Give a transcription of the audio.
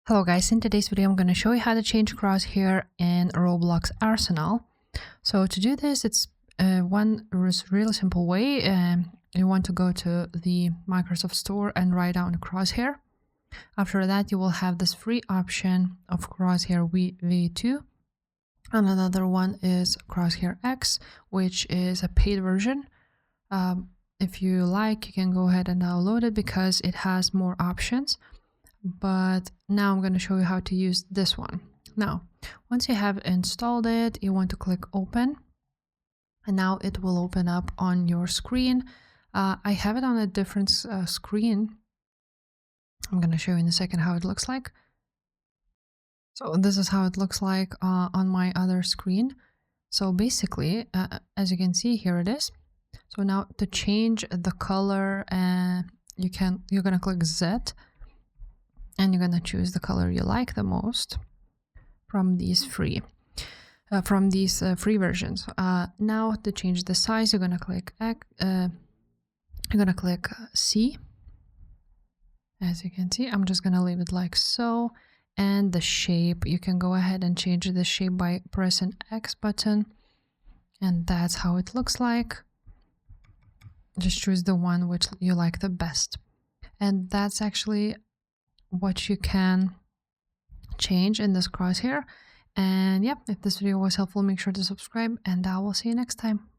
Hello guys, in today's video I'm going to show you how to change Crosshair in Roblox Arsenal. So to do this, it's one really simple way. You want to go to the Microsoft Store and write down Crosshair. After that, you will have this free option of Crosshair V2. And another one is Crosshair X, which is a paid version. If you like, you can go ahead and download it because it has more options. But now I'm going to show you how to use this one. Now, once you have installed it, you want to click open, and now it will open up on your screen. I have it on a different screen. I'm going to show you in a second how it looks like. So this is how it looks like on my other screen. So basically, as you can see, here it is. So now to change the color, you're going to click Z. And you're gonna choose the color you like the most from these free versions. Now to change the size, you're gonna click C. As you can see, I'm just gonna leave it like so. And the shape, you can go ahead and change the shape by pressing X button, and that's how it looks like. Just choose the one which you like the best, and that's actually what you can change in this Crosshair. And yep, if this video was helpful, make sure to subscribe, and I will see you next time.